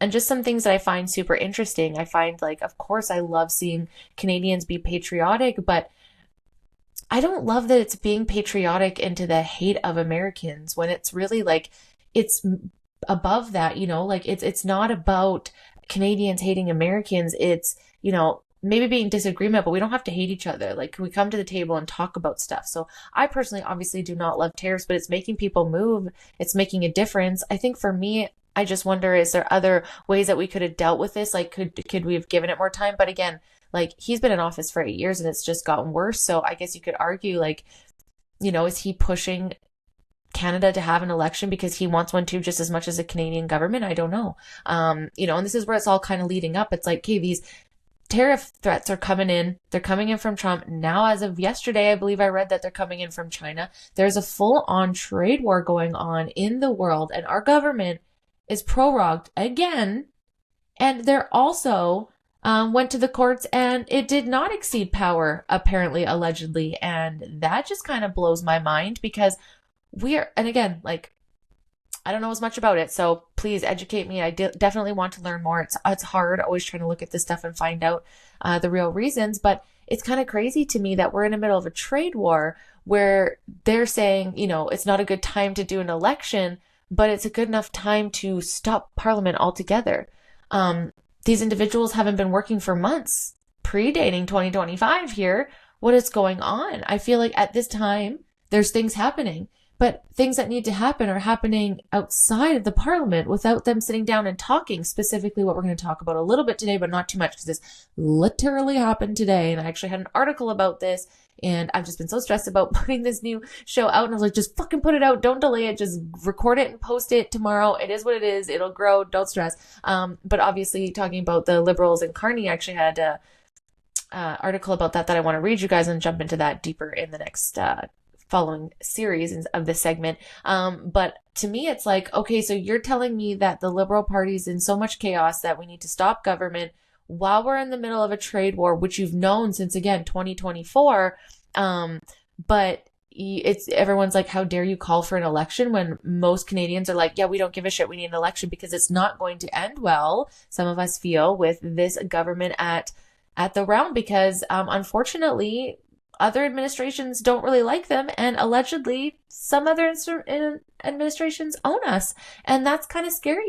And just some things that I find super interesting. I find like, of course, I love seeing Canadians be patriotic, but I don't love that it's being patriotic into the hate of Americans when it's really like it's above that, like it's not about Canadians hating Americans. It's, maybe being disagreement, but we don't have to hate each other. Like, can we come to the table and talk about stuff? So I personally obviously do not love tariffs, but it's making people move. It's making a difference. I think for me, I just wonder, is there other ways that we could have dealt with this? Like, could we have given it more time? But again, like he's been in office for 8 years and it's just gotten worse. So I guess you could argue, like, is he pushing Canada to have an election because he wants one too, just as much as the Canadian government? I don't know. And this is where it's all kind of leading up. It's like, okay, these tariff threats are coming in. They're coming in from Trump. Now, as of yesterday, I believe I read that they're coming in from China. There's a full-on trade war going on in the world, and our government is prorogued again. And they're also went to the courts, and it did not exceed power, apparently, allegedly. And that just kind of blows my mind because and again, like, I don't know as much about it, so please educate me. I definitely want to learn more. It's hard always trying to look at this stuff and find out the real reasons, but it's kind of crazy to me that we're in the middle of a trade war where they're saying, it's not a good time to do an election, but it's a good enough time to stop Parliament altogether. These individuals haven't been working for months, predating 2025 here. What is going on? I feel like at this time, there's things happening. But things that need to happen are happening outside of the parliament without them sitting down and talking, specifically what we're going to talk about a little bit today, but not too much because this literally happened today. And I actually had an article about this, and I've just been so stressed about putting this new show out. And I was like, just fucking put it out. Don't delay it. Just record it and post it tomorrow. It is what it is. It'll grow. Don't stress. But obviously talking about the Liberals and Carney, actually had a article about that I want to read you guys and jump into that deeper in the next following series of this segment. But to me, it's like, okay, so you're telling me that the Liberal Party's in so much chaos that we need to stop government while we're in the middle of a trade war, which you've known since, again, 2024. But everyone's like, how dare you call for an election when most Canadians are like, yeah, we don't give a shit. We need an election because it's not going to end well. Some of us feel with this government at the realm because, unfortunately, other administrations don't really like them, and allegedly some other administrations own us, and that's kind of scary